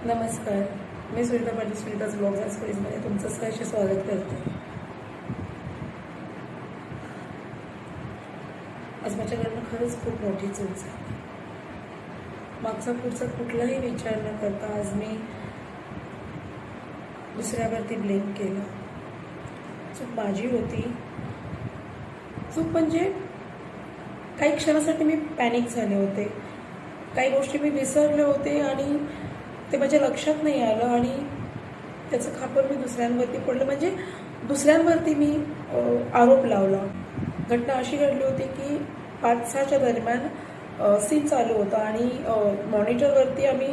नमस्कार, मी Sunita Patil Sunita's blogs and स्टोरीजमध्ये तुमचं सहर्ष स्वागत करते. आज माझ्याकडनं खरंच खूप मोठी चूक झाली. मागचा पुढचा कुठलाही विचार न करता आज मी दुसऱ्यावरती ब्लेम केला. चूक माझी होती. चूक म्हणजे काही क्षणासाठी मी पॅनिक झाले होते. काही गोष्टी मी विसरले होते आणि ते माझ्या लक्षात नाही आलं आणि त्याचं खापर मी दुसऱ्यांवरती पडलं. म्हणजे दुसऱ्यांवरती मी आरोप लावला. घटना अशी घडली होती की 5-6च्या दरम्यान सीन चालू होता आणि मॉनिटरवरती आम्ही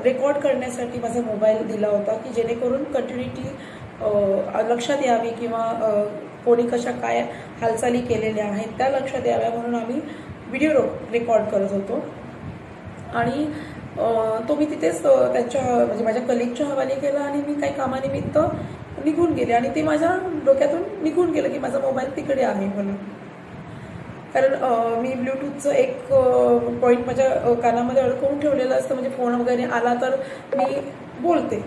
रेकॉर्ड करण्यासाठी माझा मोबाईल दिला होता की जेणेकरून कंटिन्युटी लक्षात यावी किंवा कोणी कशा काय हालचाली केलेल्या आहेत त्या लक्षात याव्या म्हणून आम्ही व्हिडिओ रेकॉर्ड करत होतो. आणि तो मी तिथेच त्यांच्या म्हणजे माझ्या कलिगच्या हवाले केला आणि मी काही कामानिमित्त निघून गेले आणि ते माझ्या डोक्यातून निघून गेलं की माझा मोबाईल तिकडे आहे म्हणून. कारण मी ब्लूटूथचं एक पॉईंट माझ्या कानामध्ये अडकवून ठेवलेलं असतं. म्हणजे फोन वगैरे आला तर मी बोलते,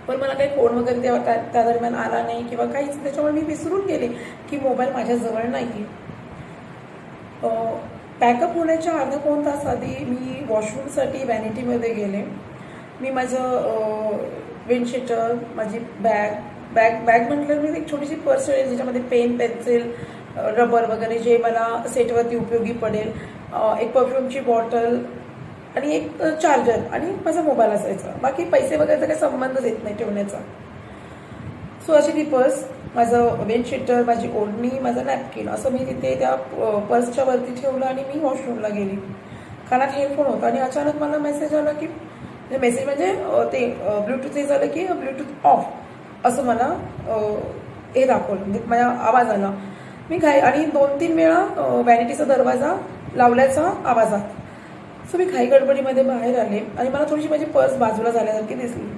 पण मला काही फोन वगैरे तेव्हा त्या दरम्यान आला नाही किंवा काहीच. त्याच्यामुळे मी विसरून गेले की मोबाईल माझ्याजवळ नाही. पॅकअप होण्याच्या अर्धा पाऊण तास आधी मी वॉशरूमसाठी व्हॅनिटीमध्ये गेले. मी माझं विंडशीटर, माझी बॅग म्हटलं मी एक छोटीशी पर्स आहे ज्याच्यामध्ये पेन, पेन्सिल, रबर वगैरे जे मला सेटवरती उपयोगी पडेल, एक परफ्यूमची बॉटल आणि एक चार्जर आणि माझा मोबाईल असायचा. बाकी पैसे वगैरेचा काही संबंधच येत नाही ठेवण्याचा. सो अशी ती पर्स, माझं विंडशीटर, माझी ओढणी, माझा नॅपकिन असं मी तिथे त्या पर्सच्या वरती ठेवलं आणि मी वॉशरूमला गेली. कानात हेडफोन होता आणि अचानक मला मेसेज आला की मेसेज म्हणजे ते ब्लूटूथ हे झालं की ब्लूटूथ ऑफ असं मला हे दाखवलं. म्हणजे माझा आवाज आला. मी घाई आणि 2-3 वेळा व्हॅनिटीचा दरवाजा लावल्याचा आवाज आला. सो मी घाई गडबडीमध्ये बाहेर आले आणि मला थोडीशी माझी पर्स बाजूला झाल्यासारखी दिसली.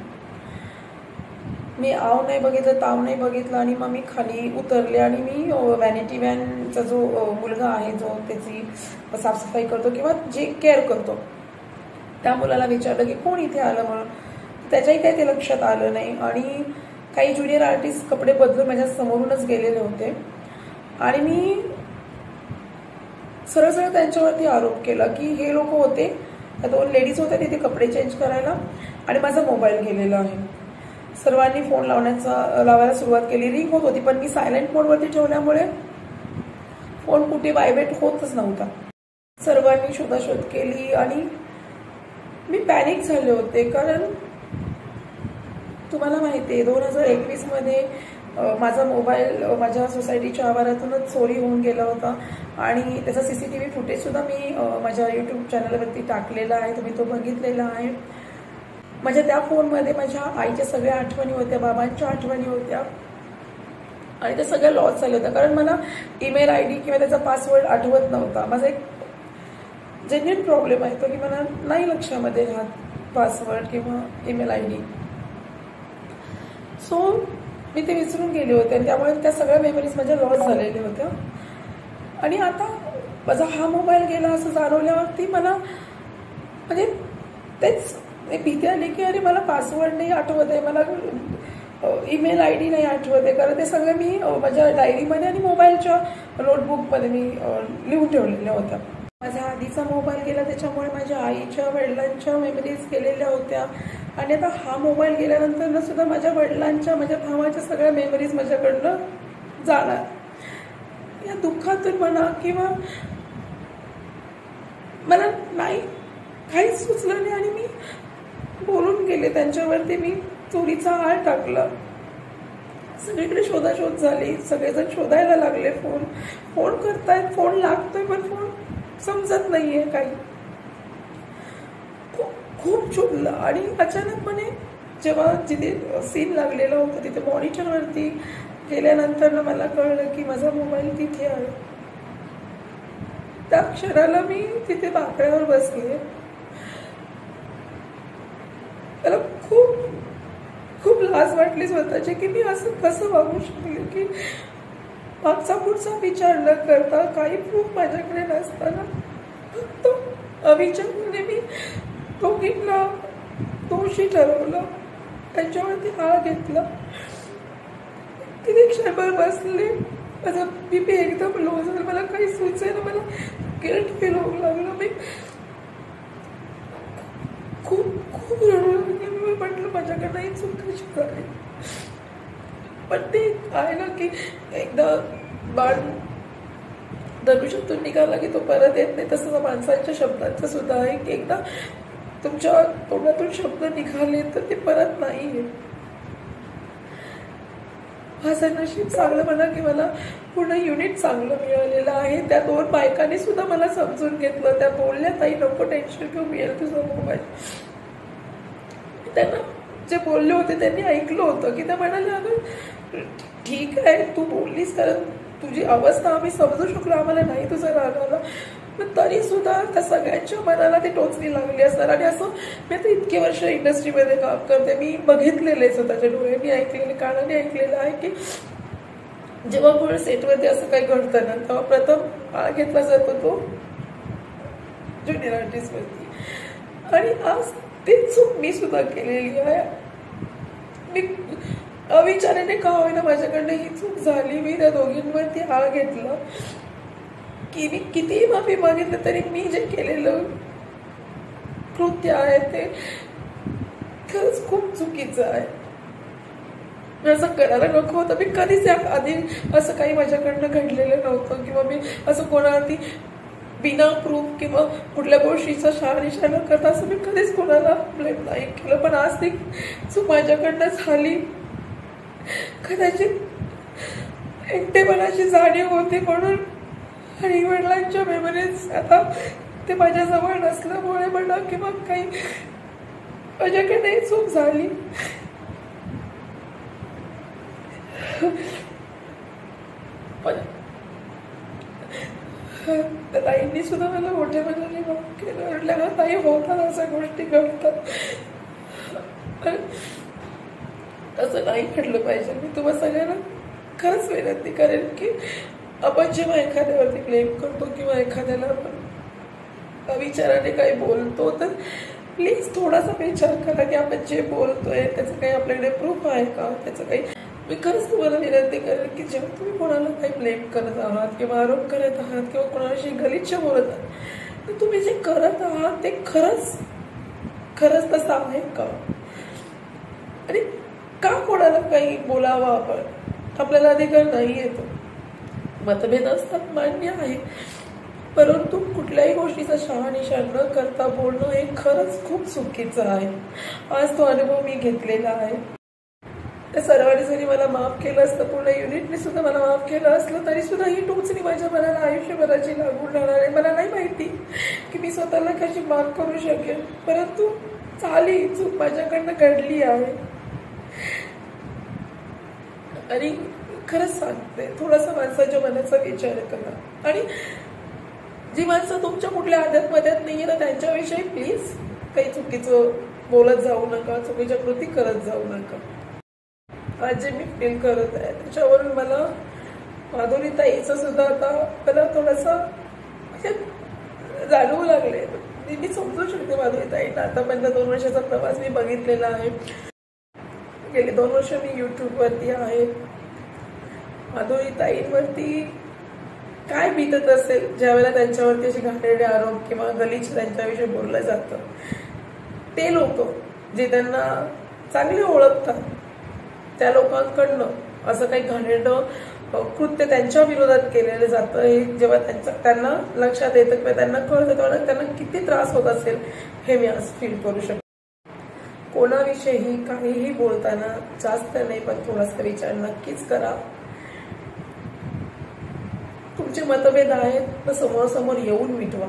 मी आव नाही बघितलं, ताव नाही बघितलं आणि मग मी खाली उतरले आणि मी व्हॅनिटी व्हॅनचा जो मुलगा आहे जो त्याची साफसफाई करतो किंवा जे केअर करतो त्या मुलाला विचारलं की कोण इथे आलं म्हणून. त्याच्याही काही ते लक्षात आलं नाही आणि काही ज्युनियर आर्टिस्ट कपडे बदलून माझ्या समोरूनच गेलेले होते आणि मी सरळ सरळ त्यांच्यावरती आरोप केला की हे लोक होते, 2 लेडीज होत्या तिथे कपडे चेंज करायला आणि माझा मोबाईल गेलेला आहे. सर्वांनी फोन लावायला सुरुवात केली. रिंग होत होती पण मी सायलेंट मोडवरती ठेवल्यामुळे फोन कुठे व्हायब्रेट होतच नव्हता. सर्वांनी शोधाशोध केली आणि मी पॅनिक झाले होते. कारण तुम्हाला माहिती आहे 2021 मध्ये माझा मोबाईल माझ्या सोसायटीच्या आवारातूनच चोरी होऊन गेला होता आणि त्याचा CCTV फुटेज सुद्धा मी माझ्या YouTube चॅनलवरती टाकलेला आहे. तुम्ही तो बघितलेला आहे. माझ्या त्या फोनमध्ये माझ्या आईच्या सगळ्या आठवणी होत्या, बाबांच्या आठवणी होत्या आणि त्या सगळ्या लॉस झाल्या होत्या. कारण मला ईमेल ID किंवा त्याचा पासवर्ड आठवत नव्हता. माझा एक जेन्युइन प्रॉब्लेम आहे तो की मला नाही लक्षामध्ये राहत पासवर्ड किंवा ईमेल ID. सो मी ते विसरून गेले होते आणि त्यामुळे त्या सगळ्या मेमरीज माझ्या लॉस झालेल्या होत्या. आणि आता माझा हा मोबाईल गेला असं जाणवल्यावरती मला म्हणजे तेच भीती आली की अरे मला पासवर्ड नाही आठवत आहे, मला ईमेल ID नाही आठवत आहे. कारण ते सगळं मी माझ्या डायरीमध्ये आणि मोबाईलच्या नोटबुकमध्ये मी लिहून ठेवलेल्या होत्या. माझा आधीचा मोबाईल गेला त्याच्यामुळे माझ्या आईच्या वडिलांच्या मेमरीज गेलेल्या होत्या आणि आता हा मोबाईल गेल्यानंतर सुद्धा माझ्या वडिलांच्या, माझ्या भावाच्या सगळ्या मेमरीज माझ्याकडनं जाणार. या दुःखातून म्हणा किंवा मला नाही काहीच सुचलं नाही आणि मी बोलून गेले त्यांच्यावरती. मी चोरीचा आळ टाकला. सगळीकडे शोधाशोध झाली. सगळेजण शोधायला लागले. फोन करतायत, फोन लागतोय पण फोन समजत नाहीये काही. खूप शोधलं आणि अचानकपणे जेव्हा जिथे सीन लागलेला होता तिथे मॉनिटरवरती गेल्यानंतर मला कळलं की माझा मोबाईल तिथे आहे. त्या क्षणाला मी तिथे बाकड्यावर बसले. मला खूप लाज वाटली स्वतःची की मी असं कसं वागू शकले की मागचा पुढचा विचार न करता, काही प्रूफ माझ्याकडे नसताना फक्त अविचाराने मी दोघींना दोषी ठरवलं, त्यांच्यावरती आळ घेतला. तिथे क्षणभर बसले, माझा बीपी एकदम लो झाला, मला काही सुचेना, मला गिल्ट फील होऊ लागलं. मी खूप खूप रडू लागले. मी म्हटलं माझ्याकडनं ही चूक कशी झाली. पण ते आहे ना की एकदा बाळ धनुष्यातून निघाला की तो परत येत नाही, तसं माणसांच्या शब्दांचं सुद्धा आहे की एकदा तुमच्या तोंडातून शब्द निघाले तर ते परत नाही येत. माझं नशीब चांगलं म्हणा की मला पूर्ण युनिट चांगलं मिळालेलं आहे. त्या 2 बायकांनी सुद्धा मला समजून घेतलं. त्या बोलल्या, ताई नको टेन्शन घेऊ, मिळेल तुझा मोबाईल. त्यांना जे बोलले होते त्यांनी ऐकलं होतं की त्या म्हणाल्या, अगं ठीक आहे तू बोललीस, कारण तुझी अवस्था आम्ही समजू शकलो, आम्हाला नाही तुझा राग आला, पण तरी सुद्धा त्या सगळ्यांच्या मनाला ती टोचणी लागली असणार. आणि असं मी आता इतके वर्ष इंडस्ट्रीमध्ये काम करते, मी बघितलेलं आहे, स्वतःच्या डोळ्यांनी ऐकलेलं, कानाने ऐकलेलं आहे की जेव्हा कोण सेटवरती असं काही घडतं ना तेव्हा प्रथम आळ घेतला जातो तो ज्युनियर आर्टिस्टवरती. आणि आज ती चूक मी सुद्धा केलेली आहे. मी अविचाराने का होईना माझ्याकडनं ही चूक झाली. मी त्या दोघींवरती आळ घेतला की मी कितीही माफी मागितलं तरी मी जे केलेलं कृत्य आहे ते खरंच खूप चुकीचं आहे. असं करायला नको होतं. मी कधीच आधी असं काही माझ्याकडनं घडलेलं नव्हतं किंवा मी असं कोणावरती बिना प्रूफ किंवा कुठल्या गोष्टीचा शहानिशा न करता असं मी कधीच कोणाला ब्लेम नाही केलं. पण आज ती चूक माझ्याकडनं झाली. कदाचित एकटेपणाची जाणीव होती म्हणून, आणि वडिलांच्या मेमरीज आता ते माझ्याजवळ नसल्यामुळे म्हणा किंवा काही माझ्याकडे चूक झाली. पण ताईंनी सुद्धा मला मोठ्या मनाने माफ केलं. म्हटलं ताई होतात अशा गोष्टी घडतात, असं नाही घडलं पाहिजे. मी तुम्हाला सगळ्यांना खरंच विनंती करेन की आपण जेव्हा एखाद्यावरती क्लेम करतो किंवा एखाद्याला आपण अविचाराने काही बोलतो तर प्लीज थोडासा विचार करा की आपण जे बोलतोय त्याचं काही आपल्याकडे प्रूफ आहे का, त्याचं काही. मी खरंच तुम्हाला विनंती करेन की जेव्हा तुम्ही कोणाला काही ब्लेम करत आहात किंवा आरोप करत आहात किंवा कोणाशी गलिच्छ बोलत आहात तर तुम्ही जे करत आहात ते खरंच तसं आहे का, आणि का कोणाला काही बोलावं आपण, आपल्याला अधिकार नाही येतो. मतभेद असतात मान्य आहे, परंतु कुठल्याही गोष्टीचा शहानिशा न करता बोलणं हे खरंच खूप चुकीचं आहे. आज तो अनुभव मी घेतलेला आहे. त्या सर्वांनी जरी मला माफ केलं असतं, पूर्ण युनिटने सुद्धा मला माफ केलं असलं तरी सुद्धा ही टोचणी माझ्या मनाला आयुष्यभराची लागून राहणार आहे. मला नाही माहिती की मी स्वतःला कशी माफ करू शकेल, परंतु झाली चूक माझ्याकडनं घडली आहे. आणि खरंच सांगते, थोडासा माणसाच्या मनाचा विचार करा. आणि जी माणसं तुमच्या कुठल्या आध्यात्मध्यात नाहीये ना त्यांच्याविषयी प्लीज काही चुकीचं बोलत जाऊ नका, चुकीच्या कृती करत जाऊ नका. आज जे मी फील करत आहे त्याच्यावरून मला माधुरी ताईचं सुद्धा आता मला थोडंसं म्हणजे जाणवू लागले. मी समजू शकते माधुरी ताईंना. आतापर्यंत 2 वर्षाचा प्रवास मी बघितलेला आहे. गेली 2 वर्ष मी यूट्यूबवरती आहे. माधुरी ताईंवरती काय बीतत असेल ज्यावेळेला त्यांच्यावरती असे घाणेरडे आरोप किंवा गलिच्छ त्यांच्याविषयी बोललं जातं. ते लोक जे त्यांना चांगले ओळखतात त्या लोकांकडनं असं काही घाणेरडं कृत्य त्यांच्या विरोधात केलेलं जातं हे जेव्हा त्यांना लक्षात येतं किंवा त्यांना कळतं तेव्हा त्यांना किती त्रास होत असेल हे मी आज फील करू शकते. कोणाविषयी काहीही बोलताना जास्त नाही पण थोडासा विचार नक्कीच करा. तुमचे मतभेद आहेत तर समोरासमोर येऊन मिटवा.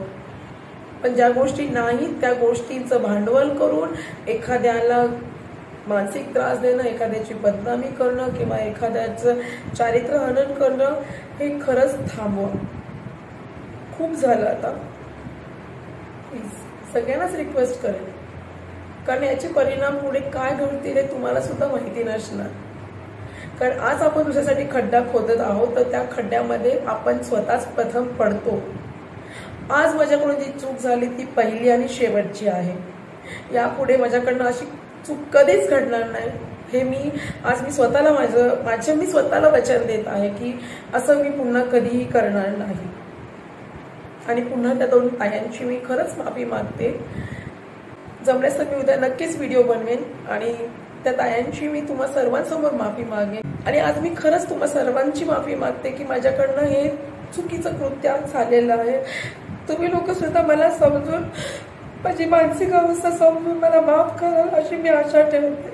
पण ज्या गोष्टी नाहीत त्या गोष्टींचं भांडवल करून एखाद्याला मानसिक त्रास देणं, एखाद्याची बदनामी करणं किंवा एखाद्याचं चारित्र्य हनन करणं हे खरंच थांबवा. खूप झालं आता. प्लीज सगळ्यांनाच रिक्वेस्ट करेन, कारण याचे परिणाम पुढे काय घडतील हे तुम्हाला सुद्धा माहिती नसणार. कारण आज आपण दुसऱ्यासाठी खड्डा खोदत आहोत तर त्या खड्ड्यामध्ये आपण स्वतःच प्रथम पडतो. आज माझ्याकडून जी चूक झाली ती पहिली आणि शेवटची आहे. यापुढे माझ्याकडनं अशी चूक कधीच घडणार नाही हे मी स्वतःला मी स्वतःला वचन देत आहे की असं मी पुन्हा कधीही करणार नाही. आणि पुन्हा त्या 2 तायांची मी खरंच माफी मागते. जमल्यास तर मी उद्या नक्कीच व्हिडिओ बनवेन आणि त्या तायांची मी तुम्हा सर्वांसमोर माफी मागेन. आणि आज मी खरंच तुम्हा सर्वांची माफी मागते की माझ्याकडनं हे चुकीचं कृत्य झालेलं आहे. तुम्ही लोक सुद्धा मला समजून, माझी मानसिक अवस्था समजून मला माफ कराल अशी मी आशा ठेवते.